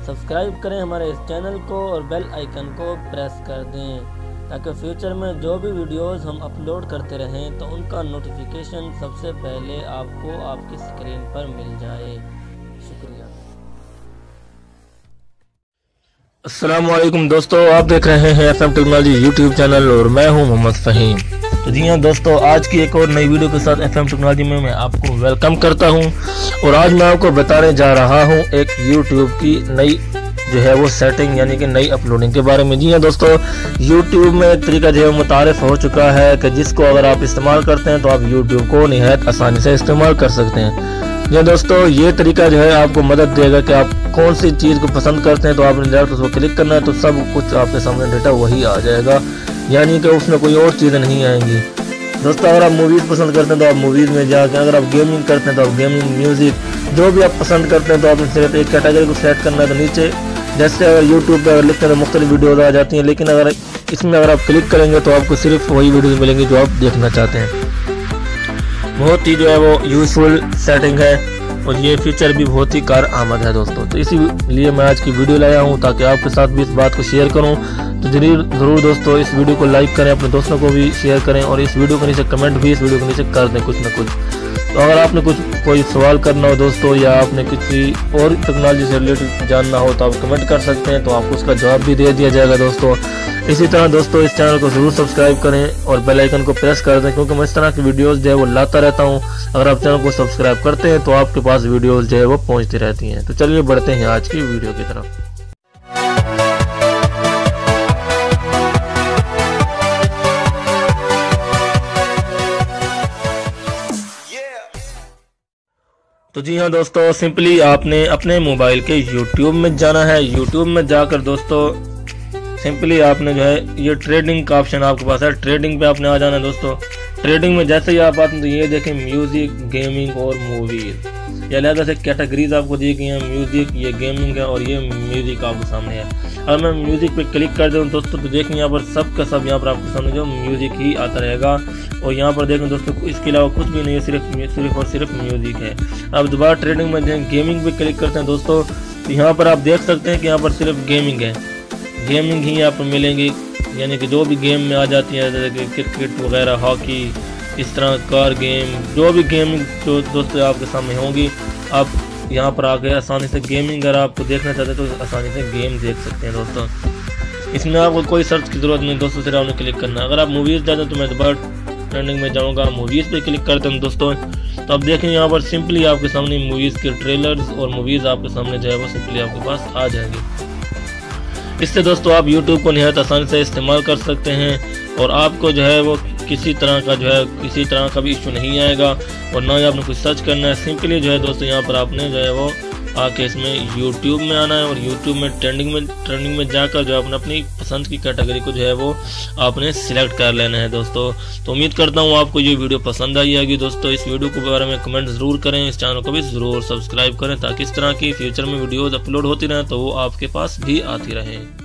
Subscribe करें हमारे इस चैनल को और बेल आइकन को प्रेस कर दें ताकि फ्यूचर में जो भी वीडियोस हम अपलोड करते रहें तो उनका नोटिफिकेशन सबसे पहले आपको आपकी स्क्रीन पर मिल जाए। शुक्रिया। अस्सलाम वालेकुम दोस्तों, आप देख रहे हैं FM टेक्नोलॉजी यूट्यूब चैनल और मैं हूं मोहम्मद फ़हीम। तो जी हाँ दोस्तों, आज की एक और नई वीडियो के साथ FM टेक्नोलॉजी में मैं आपको वेलकम करता हूं और आज मैं आपको बताने जा रहा हूं एक YouTube की नई जो है वो सेटिंग यानी कि नई अपलोडिंग के बारे में। जी हाँ दोस्तों, YouTube में एक तरीका जो है मुतारिफ हो चुका है कि जिसको अगर आप इस्तेमाल करते हैं तो आप YouTube को निहायत आसानी से इस्तेमाल कर सकते हैं। जी दोस्तों, ये तरीका जो है आपको मदद देगा कि आप कौन सी चीज़ को पसंद करते हैं तो आपने डायरेक्ट उसको क्लिक करना है तो सब कुछ आपके सामने डेटा वही आ जाएगा, यानी कि उसमें कोई और चीज़ें नहीं आएंगी। दोस्तों, अगर आप मूवीज़ पसंद करते हैं तो आप मूवीज़ में जाकर, अगर आप गेमिंग करते हैं तो आप गेमिंग, म्यूज़िक जो भी आप पसंद करते हैं तो आपने सिर्फ एक कैटेगरी को सेट करना है। तो नीचे जैसे अगर यूट्यूब पर अगर लिखते हैं तो मुख्तलिफ वीडियोज़ आ जाती हैं, लेकिन अगर इसमें अगर आप क्लिक करेंगे तो आपको सिर्फ वही वीडियोज़ मिलेंगी जो आप देखना चाहते हैं। बहुत ही जो है वो यूज़फुल सेटिंग है और ये फीचर भी बहुत ही कार आमद है दोस्तों। तो इसीलिए मैं आज की वीडियो लाया हूँ ताकि आपके साथ भी इस बात को शेयर करूँ। तो ज़रूर दोस्तों इस वीडियो को लाइक करें, अपने दोस्तों को भी शेयर करें और इस वीडियो के नीचे कमेंट भी इस वीडियो के नीचे कर दें कुछ ना कुछ। तो अगर आपने कोई सवाल करना हो दोस्तों या आपने किसी और टेक्नोलॉजी से रिलेटेड जानना हो तो आप कमेंट कर सकते हैं, तो आपको उसका जवाब भी दे दिया जाएगा दोस्तों। इसी तरह दोस्तों इस चैनल को ज़रूर सब्सक्राइब करें और बेल आइकन को प्रेस कर दें, क्योंकि मैं इस तरह की वीडियोस जो है वो लाता रहता हूं। अगर आप चैनल को सब्सक्राइब करते हैं तो आपके पास वीडियोस जो है वो पहुंचती रहती हैं। तो चलिए बढ़ते हैं आज की वीडियो की तरफ। तो जी हाँ दोस्तों, सिंपली आपने अपने मोबाइल के YouTube में जाना है। YouTube में जाकर दोस्तों सिंपली आपने जो है ये ट्रेडिंग का ऑप्शन आपके पास है, ट्रेडिंग पे आपने आ जाना है दोस्तों। ट्रेडिंग में जैसे ही आप आते हैं तो ये देखें म्यूजिक, गेमिंग और मूवीज, या अलग से कैटेगरीज आपको दी गई हैं। म्यूजिक, ये गेमिंग है और ये म्यूजिक आपके सामने है। अगर मैं म्यूजिक पे क्लिक कर दूँ दोस्तों तो देखें यहाँ पर सब का सब यहाँ पर आपके सामने जो म्यूजिक ही आता रहेगा और यहाँ पर देखें दोस्तों इसके अलावा कुछ भी नहीं है, सिर्फ और सिर्फ म्यूजिक है। अब दोबारा ट्रेडिंग में गेमिंग पे क्लिक करते हैं दोस्तों तो यहाँ पर आप देख सकते हैं कि यहाँ पर सिर्फ गेमिंग है, गेमिंग ही आप मिलेंगी, यानी कि जो भी गेम में आ जाती है जैसे कि क्रिकेट वगैरह, हॉकी, इस तरह कार गेम, जो भी गेमिंग जो दोस्तों आपके सामने होंगी आप यहाँ पर आके आसानी से गेमिंग अगर आपको देखना चाहते हैं तो आसानी से गेम देख सकते हैं दोस्तों। इसमें आपको कोई सर्च की ज़रूरत नहीं दोस्तों, सिर्फ आपने क्लिक करना है। अगर आप मूवीज़ जाते हैं तो मैं दोबारा ट्रेंडिंग में जाऊँगा, मूवीज़ पे क्लिक करते हैं दोस्तों तो अब देखें यहाँ पर सिंपली आपके सामने मूवीज़ के ट्रेलर्स और मूवीज़ आपके सामने जो है वो सिंपली आपके पास आ जाएंगी। इससे दोस्तों आप YouTube को निहायत आसानी से इस्तेमाल कर सकते हैं और आपको जो है वो किसी तरह का भी इशू नहीं आएगा और ना ही आपने कुछ सर्च करना है। सिंपली जो है दोस्तों यहाँ पर आपने जो है वो आके इसमें YouTube में आना है और YouTube में ट्रेंडिंग में जाकर जो आपने अपनी पसंद की कैटेगरी को जो है वो आपने सिलेक्ट कर लेना है दोस्तों। तो उम्मीद करता हूँ आपको ये वीडियो पसंद आई होगी दोस्तों। इस वीडियो के बारे में कमेंट ज़रूर करें, इस चैनल को भी ज़रूर सब्सक्राइब करें ताकि इस तरह की फ्यूचर में वीडियोज़ अपलोड होती रहें तो वो आपके पास भी आती रहें।